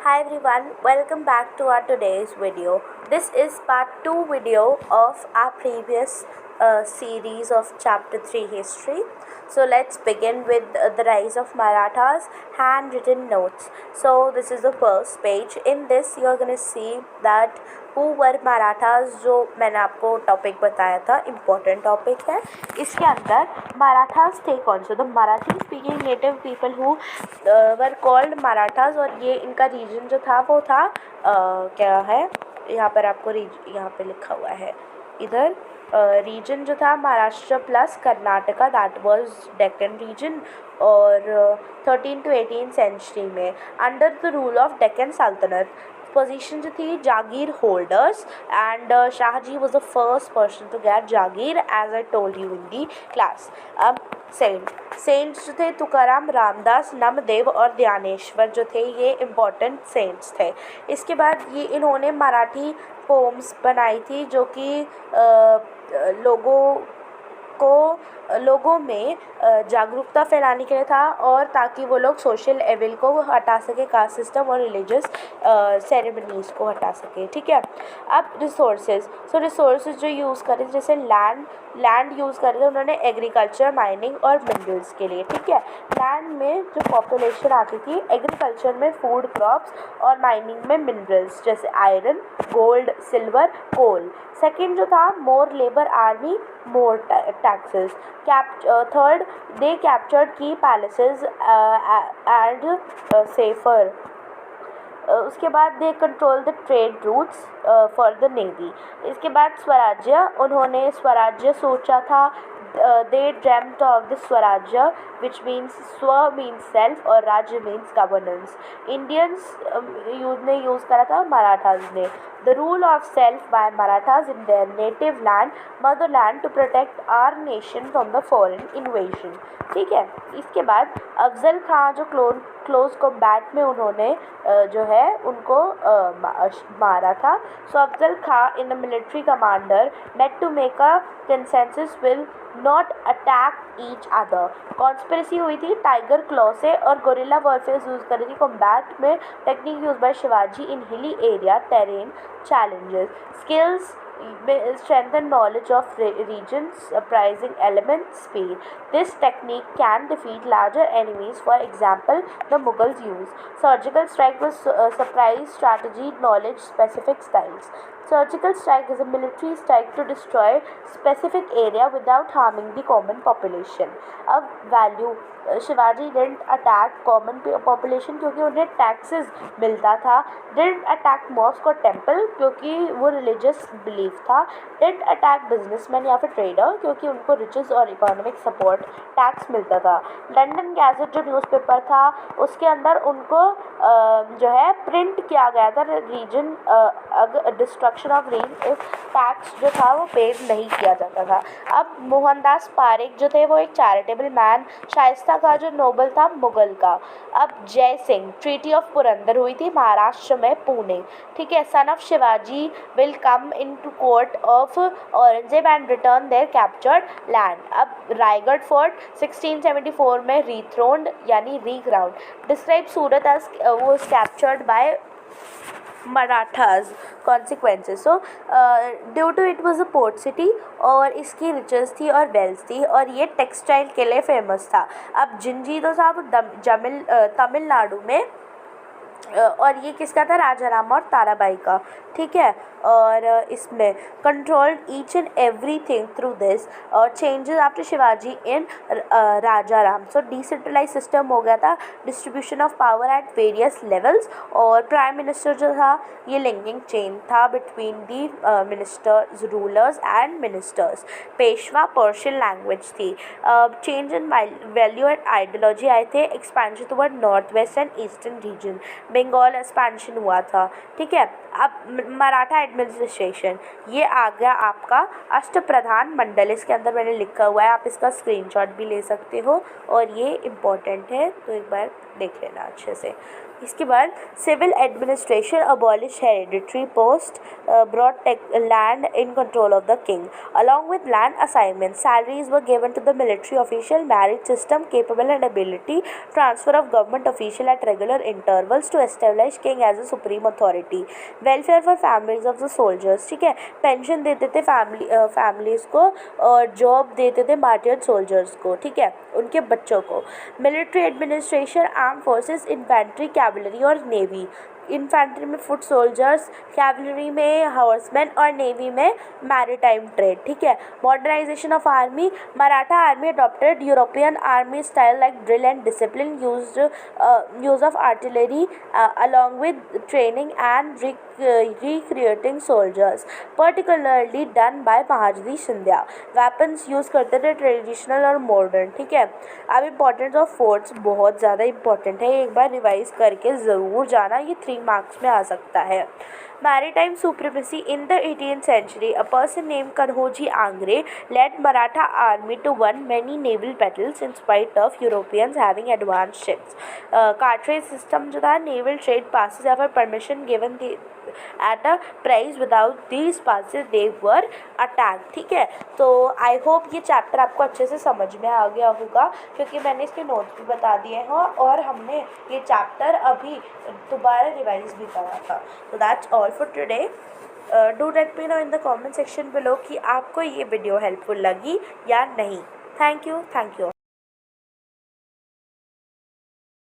Hi everyone, welcome back to our today's video. This is part 2 video of our previous series of chapter 3 history. So let's begin with the rise of Marathas handwritten notes. So this is the first page. In this you are going to see that who were Marathas, जो मैंने आपको topic बताया था, important topic है. इसके अंदर मराठास थे कौन से, the Marathi speaking native people who were called Marathas. और ये इनका रीजन जो था वो था क्या है, यहाँ पर आपको यहाँ पे लिखा हुआ है इधर रीजन जो था Maharashtra plus Karnataka, that was Deccan region. और 13 to 18 सेंचुरी में under the rule of Deccan सल्तनत पोजीशन जो थी jagir holders. And Shahji was the first person to get jagir, as I told you in the class. अब सेंट्स जो थे तुकाराम, रामदास, नमदेव और ध्यानेश्वर जो थे, ये इम्पोर्टेंट सेंट्स थे. इसके बाद ये इन्होंने मराठी पोम्स बनाई थी जो कि लोगों में जागरूकता फैलाने के लिए था, और ताकि वो लोग सोशल एविल को हटा सके, कास्ट सिस्टम और रिलीजियस सेरेमनीज़ को हटा सके. ठीक है. अब रिसोर्सेज जो यूज़ करें, जैसे लैंड यूज़ करें उन्होंने एग्रीकल्चर, माइनिंग और मिनरल्स के लिए. ठीक है. लैंड में जो पॉपुलेशन आती थी, एग्रीकल्चर में फूड क्रॉप्स और माइनिंग में मिनरल्स जैसे iron, gold, silver, coal. Second जो था more labour army, more taxes. Third, they captured key palaces and safer. उसके बाद दे control the trade routes for the navy. इसके बाद स्वराज्य, उन्होंने स्वराज्य सोचा था. दे dreamed of the swarajya which means swa means self और राज्य मीन्स गवर्नेंस. इंडियंस ने यूज़ करा था मराठाज ने. The rule of self by Marathas in their native land, motherland, to protect our nation from the foreign invasion. ठीक है. इसके बाद अफजल खां जो क्लोज कॉम्बैट में उन्होंने जो है उनको मारा था. So Afzal Khan in the military commander met to make a consensus will not attack each other. Conspiracy हुई थी टाइगर क्लॉ से, और गोरिल्ला वॉरफेयर यूज़ करी थी कॉम्बैट में. Technique use by Shivaji in hilly area terrain challenges. Skills strengthen knowledge of regions, surprising elements, speed. This technique can defeat larger enemies. For example, the Mughals used surgical strike was surprise strategy, knowledge, specific styles. Surgical strike is a military strike to destroy specific area without harming the common population. अब value, Shivaji didn't attack common population क्योंकि उन्हें taxes मिलता था. Didn't attack mask और temple क्योंकि वो religious belief था. Didn't attack businessman या फिर ट्रेडर क्योंकि उनको रिचेस और इकोनॉमिक सपोर्ट टैक्स मिलता था. लंदन गैजेट जो न्यूज़पेपर था उसके अंदर उनको जो है प्रिंट किया गया था reason destruction of reason if tax जो था वो पेड नहीं किया जाता था. अब मोहनदास पारेख जो थे वो एक चैरिटेबल मैन. शाइस्ता का जो नोबल था मुगल का. अब जय सिंह, ट्रीटी ऑफ पुरंदर हुई थी महाराष्ट्र में, पुणे. ठीक है. Son of Shivaji will come in to court of Aurangzeb and return there captured land. अब रायगढ़ फोर्ट 1674 में रीथ्रोन्ड यानी reground. Describe Surat as was captured by Marathas. Consequences. So due to it was a port city और इसकी रिचेस थी और wealth थी, और ये टेक्सटाइल के लिए फेमस था. अब जिंजी तो था वो तमिलनाडु में, और ये किसका था, राजा राम और ताराबाई का. ठीक है. और इसमें controlled each and everything through this, और changes after Shivaji in Raja Ram. So decentralise system हो गया था, distribution of power at various levels, और प्राइम मिनिस्टर जो था ये लिंकिंग चेन था between the ministers, rulers and ministers. Peshwa Persian language थी. Change in value and ideology आए थे. Expansion toward north west and eastern region. Bengal expansion हुआ था. ठीक है. अब मराठा एडमिनिस्ट्रेशन, ये आ गया आपका अष्टप्रधान मंडल. इसके अंदर मैंने लिखा हुआ है, आप इसका स्क्रीनशॉट भी ले सकते हो, और ये इम्पोर्टेंट है तो एक बार देख लेना अच्छे से. इसके बाद civil administration abolish hereditary post, brought land in control of the king along with land assignment, salaries were given to the military official, marriage system capable and ability, transfer of government official at regular intervals to establish king as a supreme authority, welfare for families of the soldiers, ठीक है, pension देते थे families को और job देते थे मार्टियर्ड soldiers को, ठीक है, उनके बच्चों को, military administration, arm forces, infantry, cavalry और नेवी, इन्फेंट्री में फुट सोल्जर्स, कैवलरी में हॉर्समैन और नेवी में मैरीटाइम ट्रेड, ठीक है, modernisation of army, Maratha army adopted European army style like drill and discipline, use of artillery along with training and recruiting soldiers, particularly done by महाजनी Scindia, weapons use करते थे traditional और modern, ठीक है। अब इम्पोर्टेंस ऑफ फोर्ट्स बहुत ज़्यादा important है, एक बार रिवाइज करके ज़रूर जाना, ये 3 मार्क्स में आ सकता है। Maritime supremacy in the 18th century, a person named Kanhoji Angre led Maratha army to win many naval battles in spite of Europeans having advanced ships. Cartridge system जो था, naval trade passes या फिर permission given at a price, without these passes they were attacked, ठीक है। तो I hope ये chapter आपको अच्छे से समझ में आ गया होगा, क्योंकि मैंने इसके नोट्स भी बता दिए हैं और हमने ये चैप्टर अभी दोबारा रिवाइज भी करा था। तो that's all for today. Do let me know in the comment section below कि आपको ये वीडियो हेल्पफुल लगी या नहीं। Thank you.